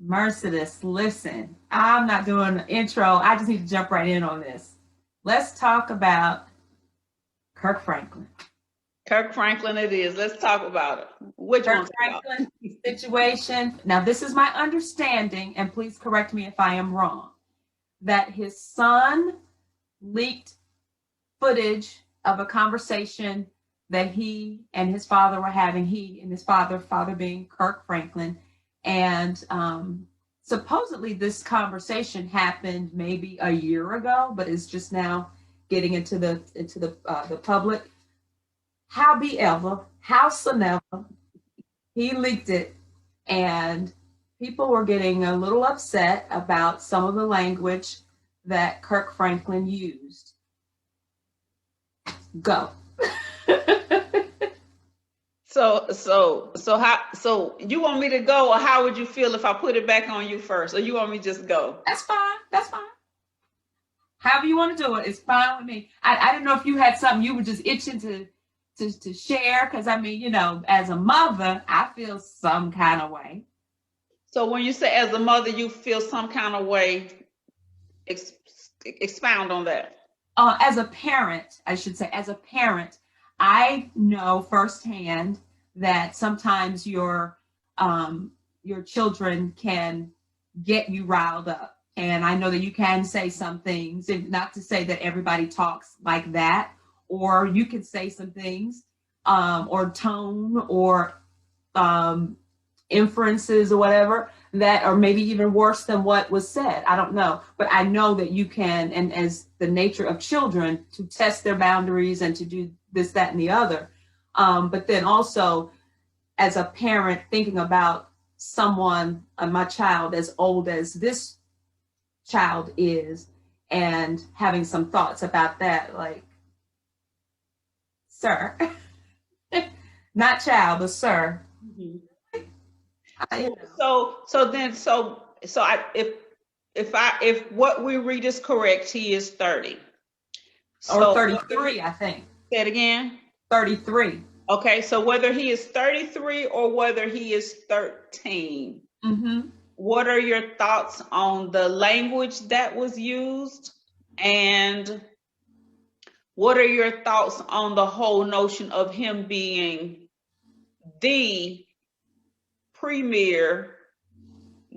Mercedes, listen, I'm not doing an intro. I just need to jump right in on this. Let's talk about Kirk Franklin. Kirk Franklin it is. Let's talk about it. What you Kirk want to talk about? Franklin situation. Now, this is my understanding, and please correct me if I am wrong, that his son leaked footage of a conversation that he and his father were having, he and his father being Kirk Franklin. And supposedly this conversation happened maybe a year ago, but it's just now getting into the public. Howbeit, howsoever, he leaked it, and people were getting a little upset about some of the language that Kirk Franklin used. Go. So you want me to go, or how would you feel if I put it back on you first, or you want me to just go? That's fine. That's fine. However you want to do it, it's fine with me. I didn't know if you had something you were just itching to share, because I mean, as a mother, I feel some kind of way. So when you say as a mother, you feel some kind of way, expound on that. As a parent, I should say, as a parent, I know firsthand that sometimes your children can get you riled up. And I know that you can say some things, and not to say that everybody talks like that, or you can say some things, or tone, or inferences, or whatever, that are maybe even worse than what was said. I don't know. But I know that you can, and as the nature of children, to test their boundaries and to do this, that, and the other. But then also, as a parent, thinking about someone, my child, as old as this child is, and having some thoughts about that, like, sir, not child, but sir. Mm-hmm. If what we read is correct, he is 30. Or 33, I think. Say it again. 33. Okay, so whether he is 33 or whether he is 13, what are your thoughts on the language that was used? And what are your thoughts on the whole notion of him being the premier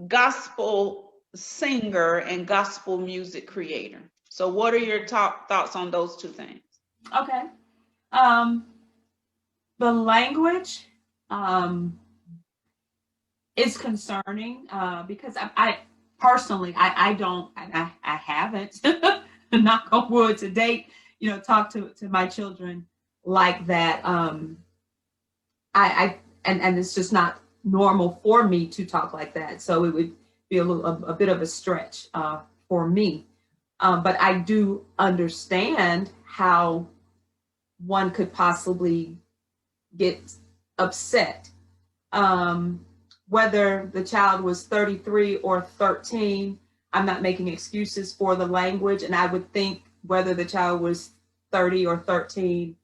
gospel singer and gospel music creator? So what are your top thoughts on those two things? Okay. The language is concerning, because I personally, I haven't, knock on wood, to date, talk to my children like that. And it's just not normal for me to talk like that. So it would be a bit of a stretch for me. But I do understand how one could possibly get upset. Whether the child was 33 or 13, I'm not making excuses for the language. And I would think whether the child was 30 or 13,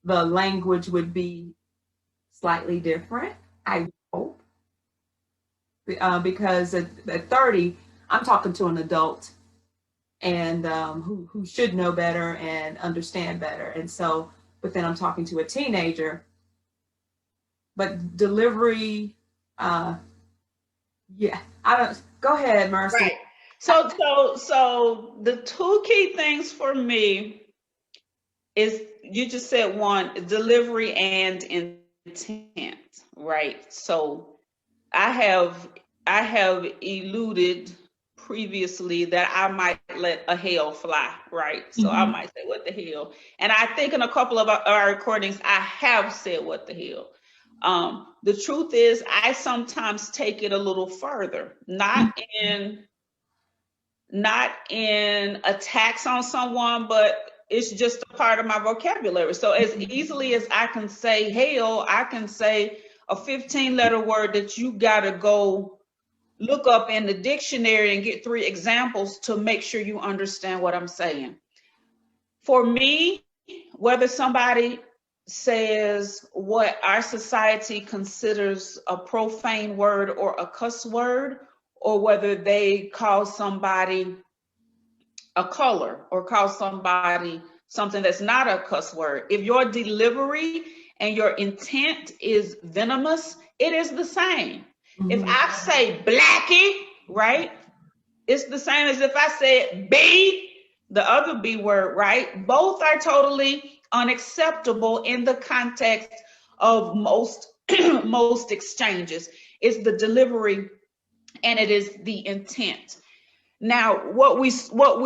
the language would be slightly different, I hope. Because at 30, I'm talking to an adult, and who should know better and understand better. And so, but then I'm talking to a teenager. But delivery, yeah, I don't. Go ahead, Mercy. Right. So the two key things for me is, you just said one, delivery and intent, right? So I have alluded previously that I might let a hell fly, right? So I might say, what the hell? And I think in a couple of our recordings, I have said what the hell. The truth is, I sometimes take it a little further, not in attacks on someone, but it's just a part of my vocabulary. So as easily as I can say hell, I can say a 15-letter word that you gotta go look up in the dictionary and get 3 examples to make sure you understand what I'm saying. For me, whether somebody says what our society considers a profane word or a cuss word, or whether they call somebody a color or call somebody something that's not a cuss word. If your delivery and your intent is venomous, it is the same. If I say blackie, right, it's the same as if I said B, the other B word, right? Both are totally unacceptable in the context of most most exchanges. It's the delivery and it is the intent. Now, what we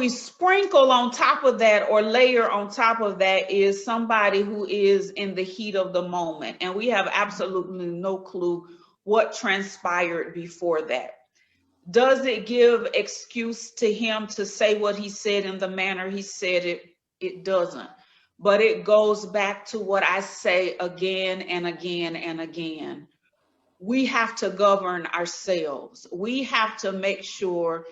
sprinkle on top of that or layer on top of that is somebody who is in the heat of the moment, and we have absolutely no clue what transpired before that. Does it give excuse to him to say what he said in the manner he said it? It doesn't. But it goes back to what I say again and again and again. We have to govern ourselves. We have to make sure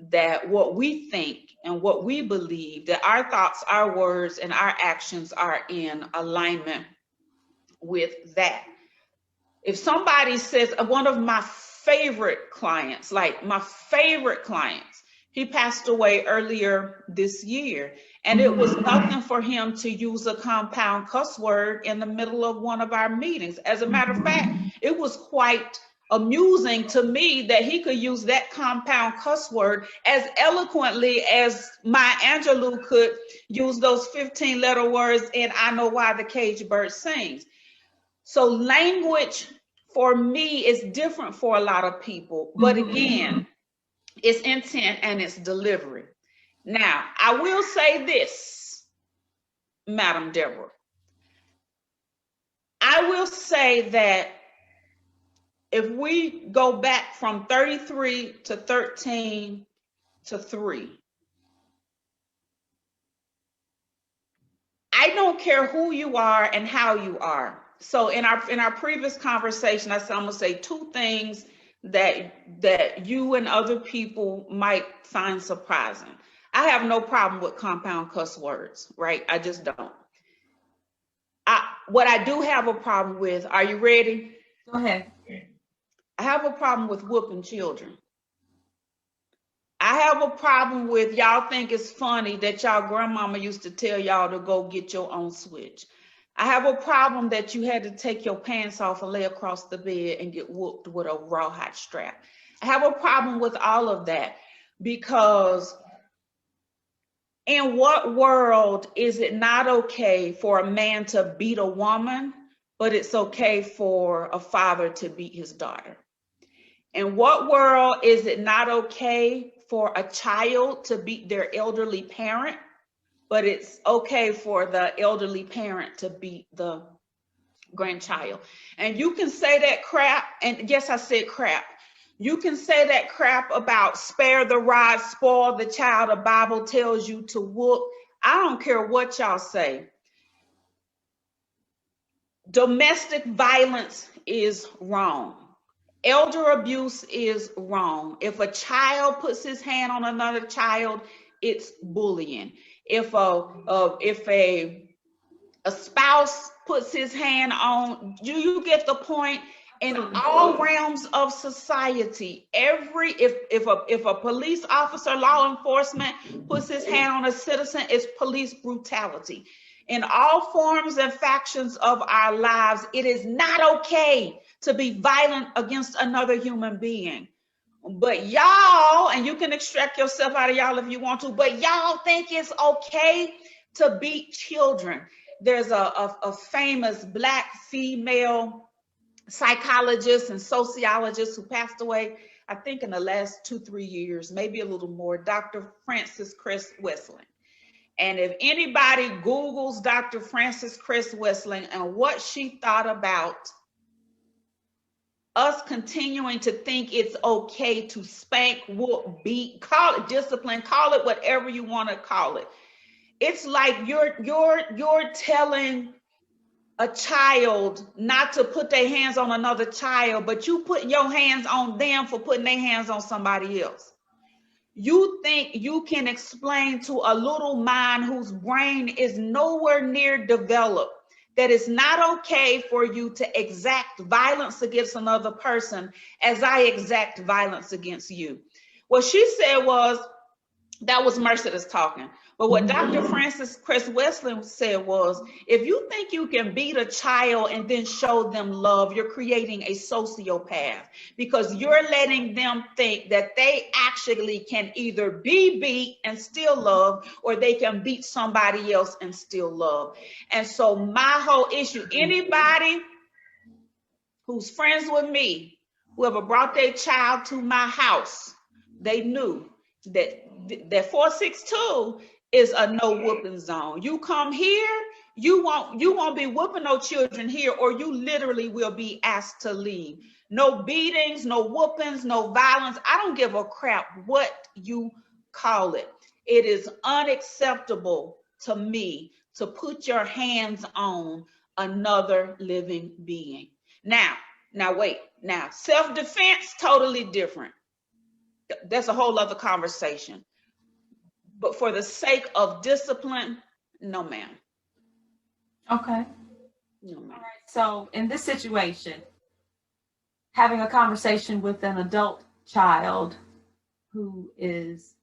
that what we think and what we believe, that our thoughts, our words, and our actions are in alignment with that. If somebody says, one of my favorite clients, he passed away earlier this year, and it was nothing for him to use a compound cuss word in the middle of one of our meetings. As a matter of fact, it was quite amusing to me that he could use that compound cuss word as eloquently as Maya Angelou could use those 15-letter words in I Know Why the Caged Bird Sings. So language for me is different for a lot of people, but again, it's intent and it's delivery. Now, I will say this, Madam Deborah. I will say that if we go back from 33 to 13 to 3, I don't care who you are and how you are. So in our previous conversation, I said I'm gonna say two things that you and other people might find surprising. I have no problem with compound cuss words, right? I just don't. What I do have a problem with, are you ready? Go ahead. I have a problem with whooping children. I have a problem with y'all think it's funny that y'all grandmama used to tell y'all to go get your own switch. I have a problem that you had to take your pants off and lay across the bed and get whooped with a rawhide strap. I have a problem with all of that because in what world is it not okay for a man to beat a woman, but it's okay for a father to beat his daughter? In what world is it not okay for a child to beat their elderly parent, but it's okay for the elderly parent to beat the grandchild? And you can say that crap, and yes, I said crap. You can say that crap about spare the rod, spoil the child. The Bible tells you to whoop. I don't care what y'all say. Domestic violence is wrong. Elder abuse is wrong. If a child puts his hand on another child, it's bullying. If a spouse puts his hand on, you get the point. In all realms of society, if a police officer, law enforcement puts his hand on a citizen, it's police brutality. In all forms and factions of our lives, it is not okay to be violent against another human being. But y'all, and you can extract yourself out of y'all if you want to, but y'all think it's okay to beat children. There's a famous Black female psychologist and sociologist who passed away, I think in the last 2-3 years, maybe a little more, Dr. Frances Cress Wesseling. And if anybody Googles Dr. Frances Cress Wesseling and what she thought about us continuing to think it's okay to spank, whoop, beat, call it discipline, call it whatever you want to call it. It's like you're telling a child not to put their hands on another child, but you put your hands on them for putting their hands on somebody else. You think you can explain to a little mind whose brain is nowhere near developed that it's not okay for you to exact violence against another person as I exact violence against you. What she said was, that was Mercedes talking. But what Dr. Francis Chris Wesley said was, if you think you can beat a child and then show them love, you're creating a sociopath, because you're letting them think that they actually can either be beat and still love, or they can beat somebody else and still love. And so my whole issue, anybody who's friends with me, whoever brought their child to my house, they knew that 462 is a no whooping zone. You come here, you won't be whooping no children here, or you literally will be asked to leave. No beatings, no whoopings, no violence. I don't give a crap what you call it. It is unacceptable to me to put your hands on another living being. Now wait. Now, self-defense, totally different. That's a whole other conversation. But for the sake of discipline, no, ma'am. Okay. No, ma'am. All right. So in this situation, having a conversation with an adult child who is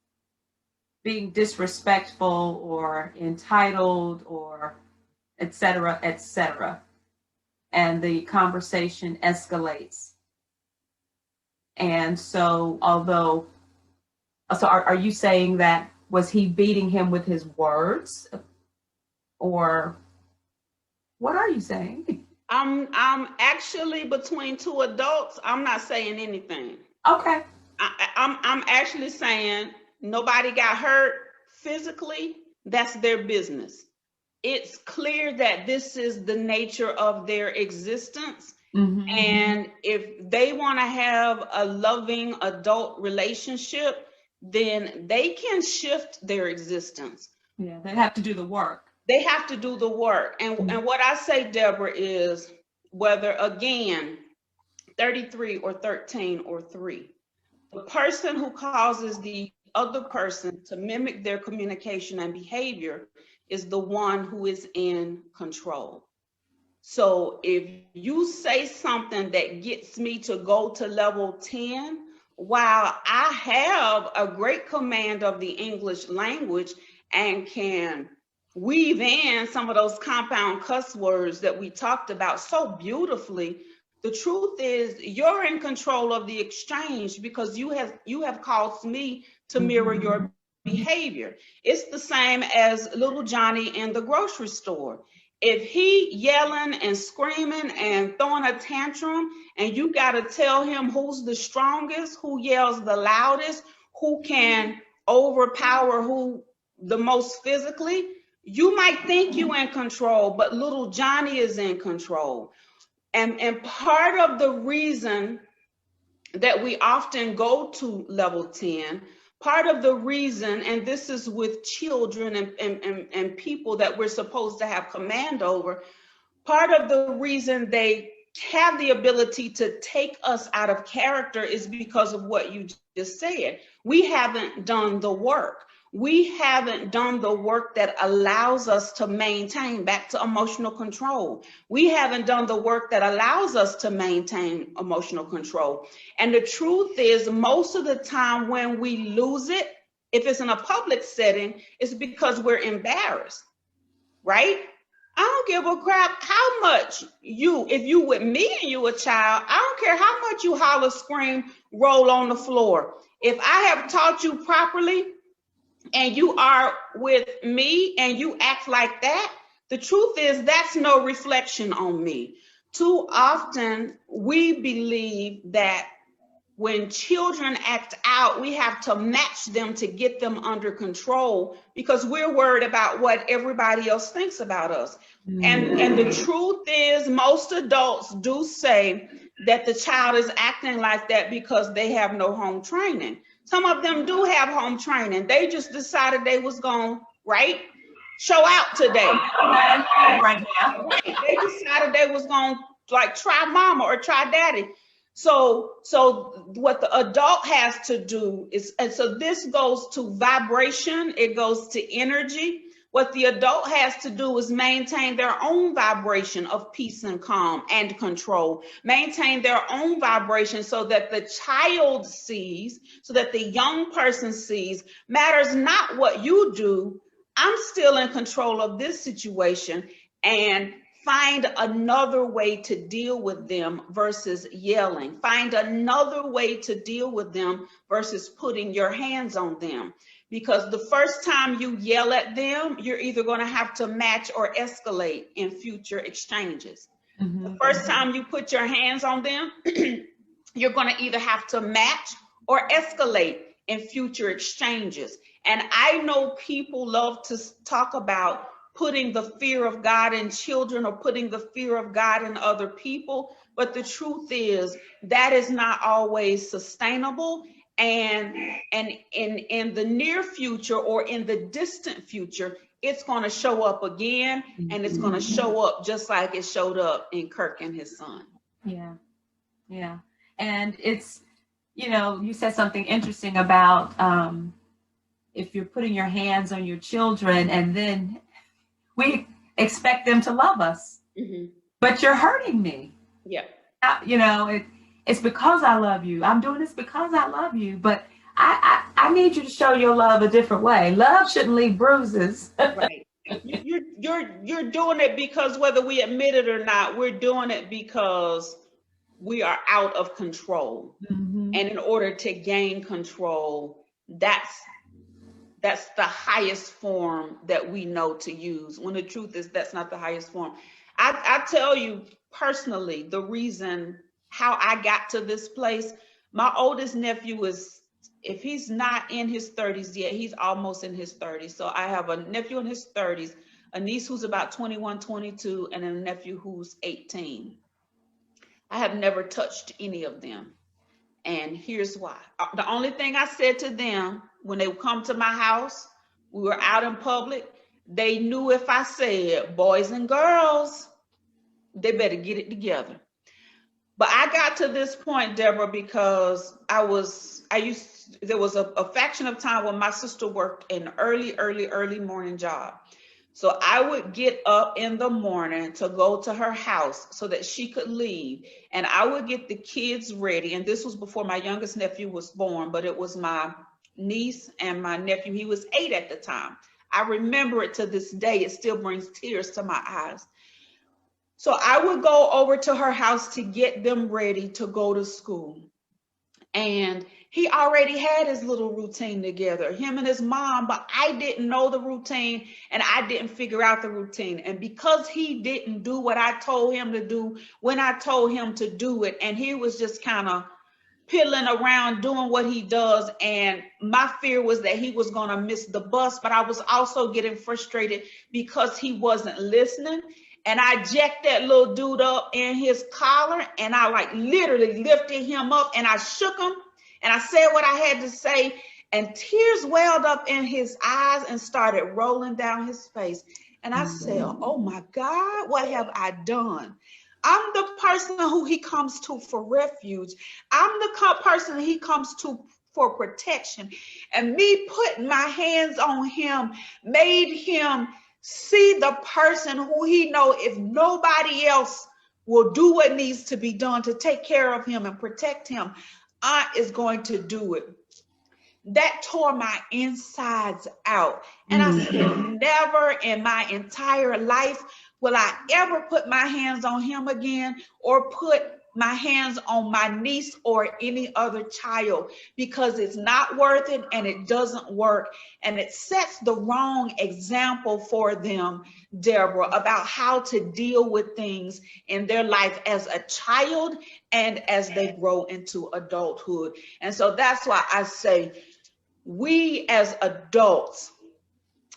being disrespectful or entitled or et cetera, and the conversation escalates. And so, are you saying that, was he beating him with his words, or what are you saying? I'm actually between two adults. I'm not saying anything. Okay. I'm actually saying nobody got hurt physically. That's their business. It's clear that this is the nature of their existence. Mm-hmm. And if they want to have a loving adult relationship, then they can shift their existence. Yeah, they have to do the work. They have to do the work. And what I say, Deborah, is whether, again, 33 or 13 or 3, the person who causes the other person to mimic their communication and behavior is the one who is in control. So if you say something that gets me to go to level 10, while I have a great command of the English language and can weave in some of those compound cuss words that we talked about so beautifully, the truth is you're in control of the exchange, because you have caused me to mirror your behavior. It's the same as little Johnny in the grocery store. If he yelling and screaming and throwing a tantrum, and you got to tell him who's the strongest, who yells the loudest, who can overpower who the most physically, you might think you in control, but little Johnny is in control. And part of the reason that we often go to level 10, part of the reason, and this is with children and people that we're supposed to have command over, part of the reason they have the ability to take us out of character is because of what you just said. We haven't done the work. We haven't done the work that allows us to maintain, back to emotional control. We haven't done the work that allows us to maintain emotional control. And the truth is, most of the time when we lose it, if it's in a public setting, it's because we're embarrassed, right? I don't give a crap how much if you with me and you a child, I don't care how much you holler, scream, roll on the floor. If I have taught you properly, and you are with me and you act like that, the truth is that's no reflection on me. Too often we believe that when children act out, we have to match them to get them under control, because we're worried about what everybody else thinks about us. And the truth is, most adults do say that the child is acting like that because they have no home training. Some of them do have home training. They just decided they was going, right, show out today. Right now. Right. They decided they was going to like try mama or try daddy. So what the adult has to do is, and so this goes to vibration, it goes to energy. What the adult has to do is maintain their own vibration of peace and calm and control, maintain their own vibration so that the child sees, so that the young person sees, matters not what you do, I'm still in control of this situation, and find another way to deal with them versus yelling. Find another way to deal with them versus putting your hands on them. Because the first time you yell at them, you're either going to have to match or escalate in future exchanges. The first time you put your hands on them, you're going to either have to match or escalate in future exchanges. And I know people love to talk about putting the fear of God in children or putting the fear of God in other people. But the truth is that is not always sustainable. And in the near future or in the distant future, it's going to show up again, and it's going to show up just like it showed up in Kirk and his son. Yeah. Yeah. And it's, you said something interesting about if you're putting your hands on your children and then we expect them to love us, but you're hurting me. Yeah. It's because I love you. I'm doing this because I love you, but I need you to show your love a different way. Love shouldn't leave bruises. Right. You're doing it because whether we admit it or not, we're doing it because we are out of control. And in order to gain control, that's the highest form that we know to use, when the truth is that's not the highest form. I tell you personally, the reason how I got to this place, my oldest nephew is, if he's not in his 30s yet, he's almost in his 30s. So I have a nephew in his 30s, a niece who's about 21, 22, and a nephew who's 18. I have never touched any of them. And here's why. The only thing I said to them when they would come to my house, we were out in public, they knew if I said, boys and girls, they better get it together. But I got to this point, Deborah, because there was a fraction of time when my sister worked an early morning job. So I would get up in the morning to go to her house so that she could leave. And I would get the kids ready. And this was before my youngest nephew was born, but it was my niece and my nephew. He was 8 at the time. I remember it to this day. It still brings tears to my eyes. So I would go over to her house to get them ready to go to school. And he already had his little routine together, him and his mom, but I didn't know the routine and I didn't figure out the routine. And because he didn't do what I told him to do when I told him to do it, and he was just kind of piddling around doing what he does, and my fear was that he was going to miss the bus, but I was also getting frustrated because he wasn't listening. And I jacked that little dude up in his collar, and I literally lifted him up, and I shook him, and I said what I had to say, and tears welled up in his eyes and started rolling down his face. And I said, oh my God, what have I done? I'm the person who he comes to for refuge. I'm the person he comes to for protection. And me putting my hands on him made him see the person who he know, if nobody else will do what needs to be done to take care of him and protect him, I is going to do it. That tore my insides out. And I said, never in my entire life will I ever put my hands on him again or put my hands on my niece or any other child, because it's not worth it and it doesn't work. And it sets the wrong example for them, Deborah, about how to deal with things in their life as a child and as they grow into adulthood. And so that's why I say we as adults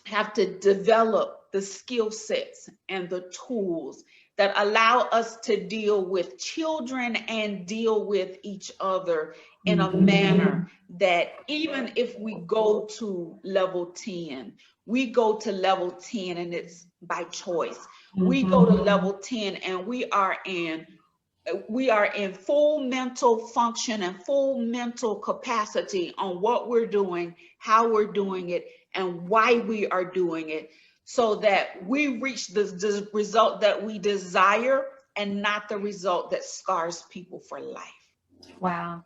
have to develop the skill sets and the tools that allow us to deal with children and deal with each other in a manner that even if we go to level 10, we go to level 10 and it's by choice. We go to level 10 and we are in full mental function and full mental capacity on what we're doing, how we're doing it, and why we are doing it, so that we reach the result that we desire and not the result that scars people for life. Wow.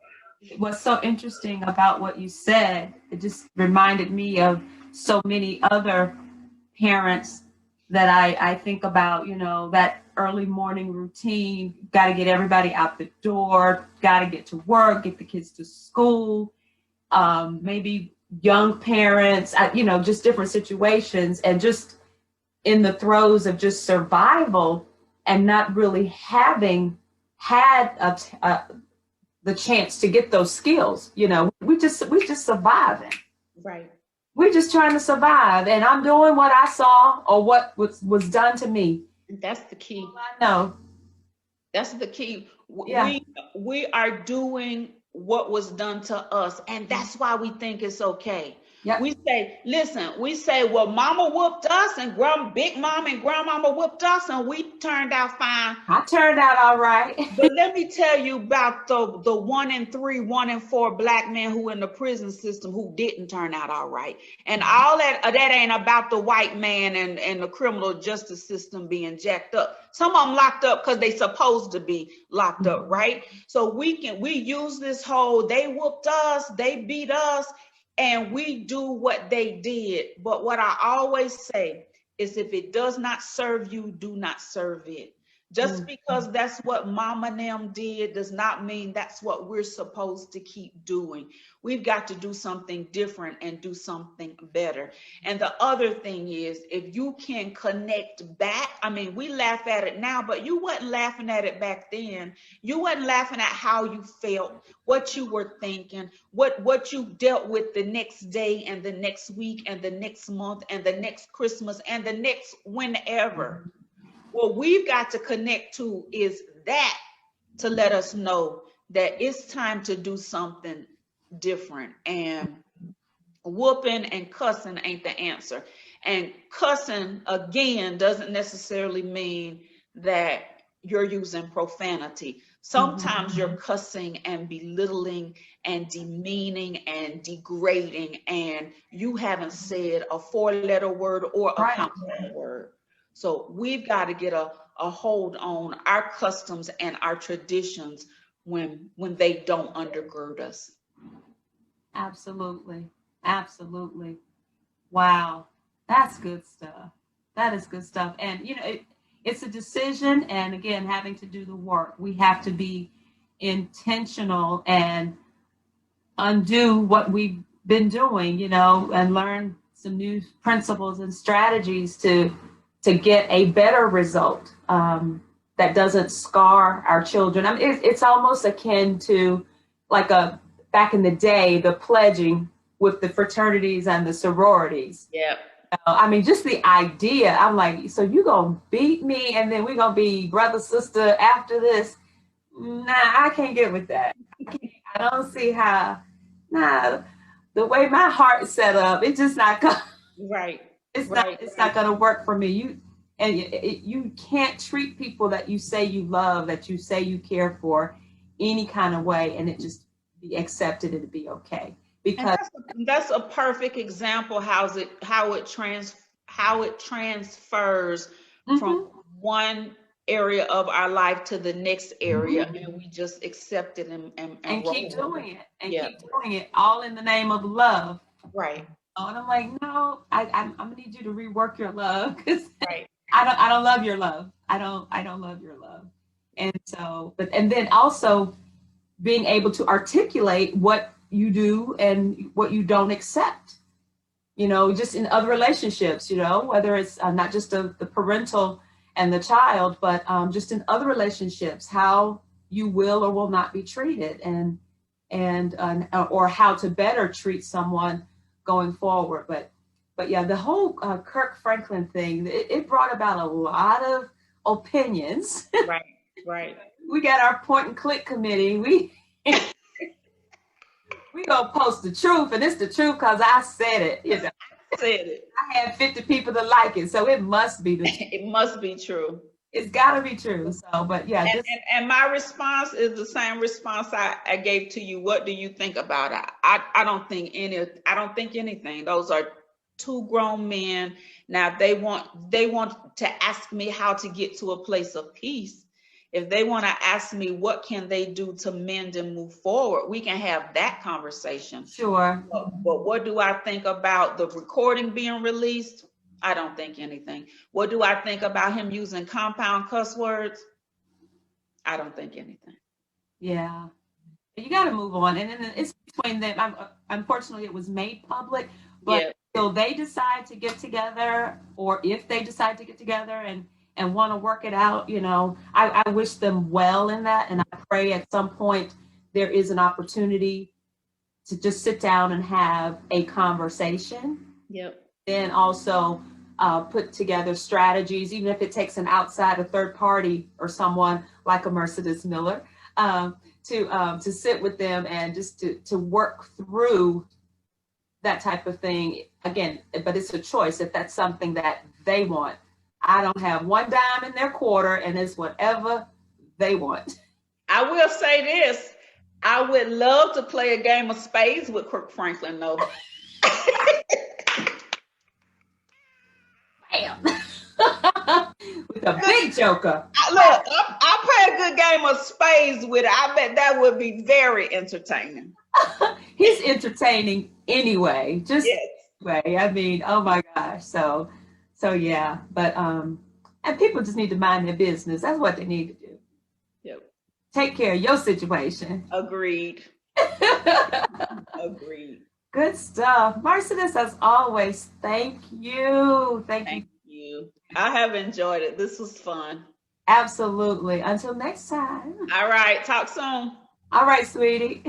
What's so interesting about what you said, it just reminded me of so many other parents that I think about, that early morning routine, got to get everybody out the door, got to get to work, get the kids to school, maybe young parents, just different situations, and just in the throes of just survival and not really having had the chance to get those skills. We just surviving. Right. We're just trying to survive, and I'm doing what I saw or what was done to me. That's the key. I know. That's the key. Yeah. We are doing what was done to us, and that's why we think it's okay. Yep. We say, well, mama whooped us and big mom and grandmama whooped us and we turned out fine. I turned out all right. But let me tell you about the 1 in 3, 1 in 4 black men who in the prison system who didn't turn out all right. And all that ain't about the white man and the criminal justice system being jacked up. Some of them locked up because they supposed to be locked up, right? So we use this whole, they whooped us, they beat us, and we do what they did. But what I always say is, if it does not serve you, do not serve it. Just because that's what mama and them did does not mean that's what we're supposed to keep doing. We've got to do something different and do something better. And the other thing is, if you can connect back, we laugh at it now, but you wasn't laughing at it back then. You wasn't laughing at how you felt, what you were thinking, what you dealt with the next day and the next week and the next month and the next Christmas and the next whenever. What we've got to connect to is that, to let us know that it's time to do something different. And whooping and cussing ain't the answer. And cussing, again, doesn't necessarily mean that you're using profanity. Sometimes you're cussing and belittling and demeaning and degrading, and you haven't said a 4-letter word or a consonant word. So we've got to get a hold on our customs and our traditions when they don't undergird us. Absolutely. Absolutely. Wow. That's good stuff. That is good stuff. And, it's a decision. And again, having to do the work, we have to be intentional and undo what we've been doing, and learn some new principles and strategies to get a better result that doesn't scar our children. It's almost akin to like back in the day, the pledging with the fraternities and the sororities. Yeah. Just the idea, I'm like, so you gonna beat me and then we're gonna be brother, sister after this? Nah, I can't get with that. I don't see how, the way my heart's set up, it's just not gonna, right. It's not gonna work for me. You can't treat people that you say you love, that you say you care for, any kind of way, and it just be accepted and be okay. Because that's a perfect example how it transfers from one area of our life to the next area, and we just accept it and keep doing it and keep doing it, all in the name of love. Right. And I'm like, no, I'm gonna need you to rework your love, because right. I don't love your love. I don't love your love. And so, and then also being able to articulate what you do and what you don't accept, just in other relationships, whether it's not just the parental and the child, but just in other relationships, how you will or will not be treated, and or how to better treat someone going forward. But yeah, the whole Kirk Franklin thing, it brought about a lot of opinions. Right. We got our point and click committee. We gonna post the truth, and it's the truth because I said it. I said it. I had 50 people that like it, so it must be it must be true. It's got to be true. So, but yeah. And my response is the same response I gave to you. What do you think about it? I don't think anything. Those are two grown men. Now, if they want to ask me how to get to a place of peace. If they want to ask me what can they do to mend and move forward, we can have that conversation. Sure. But what do I think about the recording being released? I don't think anything. What do I think about him using compound cuss words? I don't think anything. Yeah. You got to move on. And then it's between them. Unfortunately, it was made public, but Yeah. till they decide to get together, or if they decide to get together and want to work it out, I wish them well in that. And I pray at some point there is an opportunity to just sit down and have a conversation. Yep. Then also put together strategies, even if it takes an outside, a third party or someone like a MercedesLMiller, to sit with them and just to work through that type of thing. Again, but it's a choice if that's something that they want. I don't have one dime in their quarter, and it's whatever they want. I will say this. I would love to play a game of spades with Kirk Franklin, though. Bam. With a big joker. Look, I'll play a good game of spades with it. I bet that would be very entertaining. He's entertaining anyway. Just Yes. anyway. I mean, oh my gosh. So yeah. But and people just need to mind their business. That's what they need to do. Yep. Take care of your situation. Agreed. Agreed. Good stuff. Mercedes, as always, thank you. Thank you. I have enjoyed it. This was fun. Absolutely. Until next time. All right. Talk soon. All right, sweetie.